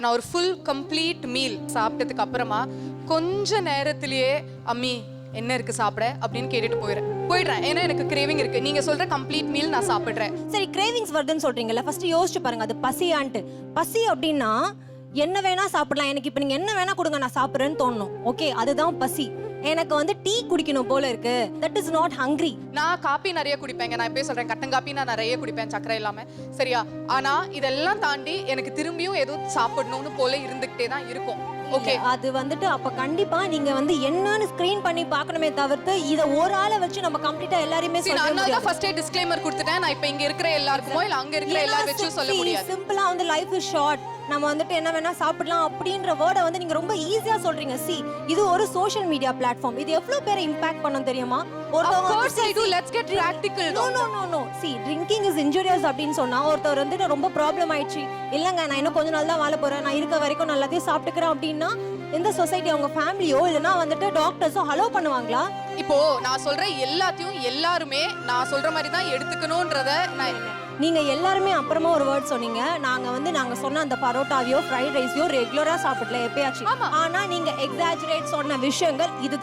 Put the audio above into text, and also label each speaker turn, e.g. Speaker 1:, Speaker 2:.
Speaker 1: நான் ஒரு full complete meal சாப்பிட்டதுக்கு அப்புறமா கொஞ்ச நேரத்திலேயே அம்மி என்ன இருக்கு சாப்பிட அப்படின்னு கேட்டுட்டு போயிடுறேன். ஏன்னா எனக்கு கிரேவிங் இருக்கு. நீங்க சொல்ற கம்ப்ளீட் மீல் நான் சாப்பிடுறேன்.
Speaker 2: சரி, கிரேவிங்ஸ் வருதுன்னு சொல்றீங்கல்ல, ஃபர்ஸ்ட் யோசிச்சு பாருங்க அது பசியான்ட்டு. பசி அப்படின்னா என்ன வேணா சாப்பிடலாம், எனக்கு இப்ப நீங்க என்ன வேணா கொடுங்க நான் சாப்பிடுறேன்னு தோணும். ஓகே, அதுதான் பசி. எனக்கு வந்து டீ குடிக்கணும் போல இருக்கு, தட் இஸ் நாட் ஹங்கிரி.
Speaker 1: நான் காப்பி நிறைய குடிப்பேங்க. நான் எப்பயும் சொல்றேன், கட்டன் காப்பி நான் நிறைய குடிப்பேன் சக்கரை இல்லாம. சரியா? ஆனா இதெல்லாம் தாண்டி எனக்கு திரும்பியும் ஏதோ சாப்பிடணும்னு போல இருந்துகிட்டே தான் இருக்கும். ஓகே,
Speaker 2: அது வந்துட்டு அப்ப கண்டிப்பா நீங்க வந்து என்னன்னு ஸ்கிரீன் பண்ணி பார்க்கணுமே தவிர்த்து இத ஒரு ஆளை வச்சு நம்ம கம்ப்ளீட்டா எல்லாரையுமே சொல்ல
Speaker 1: நான்
Speaker 2: முடியாது.
Speaker 1: தான் ஃபர்ஸ்ட் டிஸ்க்ளைமர் கொடுத்துட்டேன். நான் இப்ப இங்க இருக்கிற எல்லாருக்குமோ இல்ல அங்க இருக்கிற எல்லார வெச்சும் சொல்ல முடியாது.
Speaker 2: சிம்பிளா வந்து லைஃப் இஸ் ஷார்ட், நம்ம வந்துட்டு என்ன வேணா சாப்பிடலாம் அப்படின்ற வேர்டை வந்து நீங்க ரொம்ப ஈஸியா சொல்றீங்க. சி, இது ஒரு சோஷியல் மீடியா பிளாட்ஃபார்ம். இது எவ்வளவு பேரை இம்பாக்ட் பண்ணும் தெரியுமா?
Speaker 1: Of course I do. Let's get practical.
Speaker 2: No. See, drinking is injurious அப்படின்னு சொன்னா ஒருத்தர் வந்து ரொம்ப ப்ராப்ளம் ஆயிடுச்சு, இல்லங்க நான் இன்னும் கொஞ்ச நாள் தான் வாழ போறேன், நான் இருக்க வரைக்கும் நான் எல்லாத்தையும் சாப்பிட்டுக்கிறேன் அப்படின்னா எந்த சொசைட்டி, அவங்க ஃபேமிலியோ இல்லைன்னா வந்துட்டு டாக்டர்ஸோ அலோ பண்ணுவாங்களா?
Speaker 1: இப்போ நான் சொல்ற எல்லாத்தையும் எல்லாருமே நான் சொல்ற மாதிரி தான் எடுத்துக்கணும்ன்றத
Speaker 2: நீங்க எல்லாருமே அப்புறமா ஒரு வேர்ட் சொன்னீங்க. நாங்க சொன்ன அந்த பரோட்டாவையோ ஃப்ரைட் ரைஸையோ ரெகுலரா சாப்பிடல எப்பயாச்சும். ஆனா நீங்க எக்ஸாஜரேட் சொன்ன விஷயங்கள் இதுதான்.